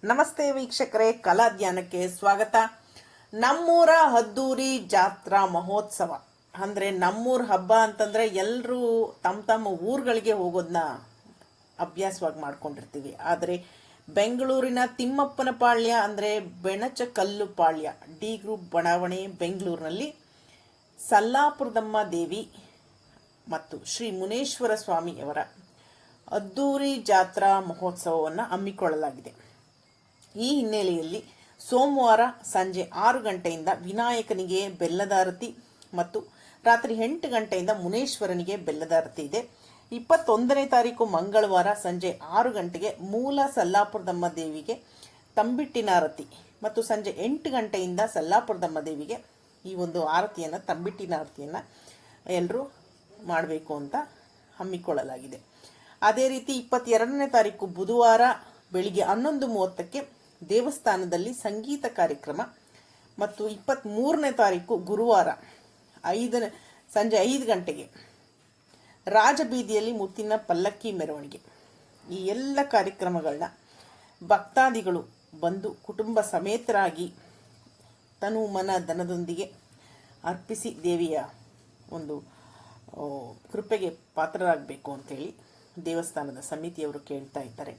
ನಮಸ್ತೆ ವೀಕ್ಷಕರೇ, ಕಲಾಧ್ಯಾನಕ್ಕೆ ಸ್ವಾಗತ. ನಮ್ಮೂರ ಅದ್ದೂರಿ ಜಾತ್ರಾ ಮಹೋತ್ಸವ ಅಂದರೆ ನಮ್ಮೂರ ಹಬ್ಬ ಅಂತಂದರೆ ಎಲ್ಲರೂ ತಮ್ಮ ಊರುಗಳಿಗೆ ಹೋಗೋದನ್ನ ಅಭ್ಯಾಸವಾಗಿ ಮಾಡ್ಕೊಂಡಿರ್ತೀವಿ. ಆದರೆ ಬೆಂಗಳೂರಿನ ತಿಮ್ಮಪ್ಪನ ಪಾಳ್ಯ ಅಂದರೆ ಬೆಣಚಕಲ್ಲು ಪಾಳ್ಯ ಡಿ ಗ್ರೂಪ್ ಬಡಾವಣೆ ಬೆಂಗಳೂರಿನಲ್ಲಿ ಸಲ್ಲಾಪುರದಮ್ಮ ದೇವಿ ಮತ್ತು ಶ್ರೀ ಮುನೇಶ್ವರ ಸ್ವಾಮಿಯವರ ಅದ್ದೂರಿ ಜಾತ್ರಾ ಮಹೋತ್ಸವವನ್ನು ಹಮ್ಮಿಕೊಳ್ಳಲಾಗಿದೆ. ಈ ಹಿನ್ನೆಲೆಯಲ್ಲಿ ಸೋಮವಾರ ಸಂಜೆ 6 ಗಂಟೆಯಿಂದ ವಿನಾಯಕನಿಗೆ ಬೆಲ್ಲದಾರತಿ ಮತ್ತು ರಾತ್ರಿ 8 ಗಂಟೆಯಿಂದ ಮುನೇಶ್ವರನಿಗೆ ಬೆಲ್ಲದಾರತಿ ಇದೆ. 21ನೇ ತಾರೀಕು ಮಂಗಳವಾರ ಸಂಜೆ 6 ಗಂಟೆಗೆ ಮೂಲ ಸಲ್ಲಾಪುರದಮ್ಮ ದೇವಿಗೆ ತಂಬಿಟ್ಟಿನ ಆರತಿ ಮತ್ತು ಸಂಜೆ 8 ಗಂಟೆಯಿಂದ ಸಲ್ಲಾಪುರದಮ್ಮ ದೇವಿಗೆ ಈ ಒಂದು ಆರತಿಯನ್ನು ತಂಬಿಟ್ಟಿನ ಆರತಿಯನ್ನು ಎಲ್ಲರೂ ಮಾಡಬೇಕು ಅಂತ ಹಮ್ಮಿಕೊಳ್ಳಲಾಗಿದೆ. ಅದೇ ರೀತಿ 22ನೇ ತಾರೀಕು ಬುಧವಾರ ಬೆಳಿಗ್ಗೆ 11:30ಕ್ಕೆ ದೇವಸ್ಥಾನದಲ್ಲಿ ಸಂಗೀತ ಕಾರ್ಯಕ್ರಮ ಮತ್ತು 23ನೇ ತಾರೀಕು ಗುರುವಾರ ಸಂಜೆ 5 ಗಂಟೆಗೆ ರಾಜಬೀದಿಯಲ್ಲಿ ಮುತ್ತಿನ ಪಲ್ಲಕ್ಕಿ ಮೆರವಣಿಗೆ. ಈ ಎಲ್ಲ ಕಾರ್ಯಕ್ರಮಗಳನ್ನ ಭಕ್ತಾದಿಗಳು ಬಂದು ಕುಟುಂಬ ಸಮೇತರಾಗಿ ತನು ಮನ ಧನದೊಂದಿಗೆ ಅರ್ಪಿಸಿ ದೇವಿಯ ಒಂದು ಕೃಪೆಗೆ ಪಾತ್ರರಾಗಬೇಕು ಅಂತೇಳಿ ದೇವಸ್ಥಾನದ ಸಮಿತಿಯವರು ಕೇಳ್ತಾ ಇದ್ದಾರೆ.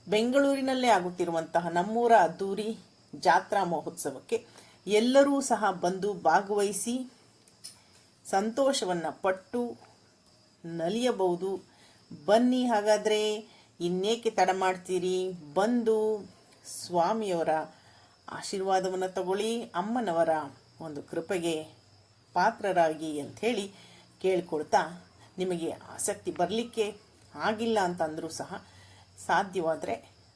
ಬೆಂಗಳೂರಿನಲ್ಲೇ ಆಗುತ್ತಿರುವಂತಹ ನಮ್ಮೂರ ಅದ್ದೂರಿ ಜಾತ್ರಾ ಮಹೋತ್ಸವಕ್ಕೆ ಎಲ್ಲರೂ ಸಹ ಬಂದು ಭಾಗವಹಿಸಿ ಸಂತೋಷವನ್ನು ಪಟ್ಟು ನಲಿಯಬಹುದು. ಬನ್ನಿ, ಹಾಗಾದರೆ ಇನ್ನೇಕೆ ತಡ ಮಾಡ್ತೀರಿ? ಬಂದು ಸ್ವಾಮಿಯವರ ಆಶೀರ್ವಾದವನ್ನು ತಗೊಳ್ಳಿ, ಅಮ್ಮನವರ ಒಂದು ಕೃಪೆಗೆ ಪಾತ್ರರಾಗಿ ಅಂಥೇಳಿ ಕೇಳಿಕೊಡ್ತಾ, ನಿಮಗೆ ಆಸಕ್ತಿ ಬರಲಿಕ್ಕೆ ಆಗಿಲ್ಲ ಅಂತಂದರೂ ಸಹ ಸಾಧ್ಯವಾದರೆ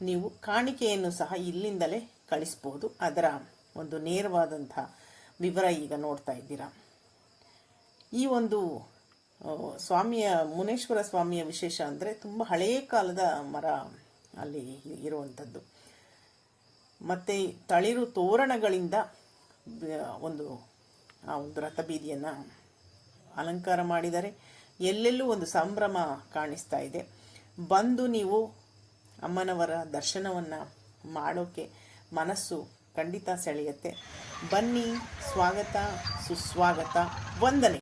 ನೀವು ಕಾಣಿಕೆಯನ್ನು ಸಹ ಇಲ್ಲಿಂದಲೇ ಕಳಿಸ್ಬೋದು. ಅದರ ಒಂದು ನೇರವಾದಂಥ ವಿವರ ಈಗ ನೋಡ್ತಾ ಇದ್ದೀರಾ. ಈ ಒಂದು ಮುನೇಶ್ವರ ಸ್ವಾಮಿಯ ವಿಶೇಷ ಅಂದರೆ ತುಂಬ ಹಳೆಯ ಕಾಲದ ಮರ ಅಲ್ಲಿ ಇರುವಂಥದ್ದು. ಮತ್ತು ತಳಿರು ತೋರಣಗಳಿಂದ ಒಂದು ರಥಬೀದಿಯನ್ನು ಅಲಂಕಾರ ಮಾಡಿದ್ದಾರೆ. ಎಲ್ಲೆಲ್ಲೂ ಒಂದು ಸಂಭ್ರಮ ಕಾಣಿಸ್ತಾ ಇದೆ. ಬಂದು ನೀವು ಅಮ್ಮನವರ ದರ್ಶನವನ್ನು ಮಾಡೋಕ್ಕೆ ಮನಸ್ಸು ಖಂಡಿತ ಸೆಳೆಯುತ್ತೆ. ಬನ್ನಿ, ಸ್ವಾಗತ ಸುಸ್ವಾಗತ, ವಂದನೆ.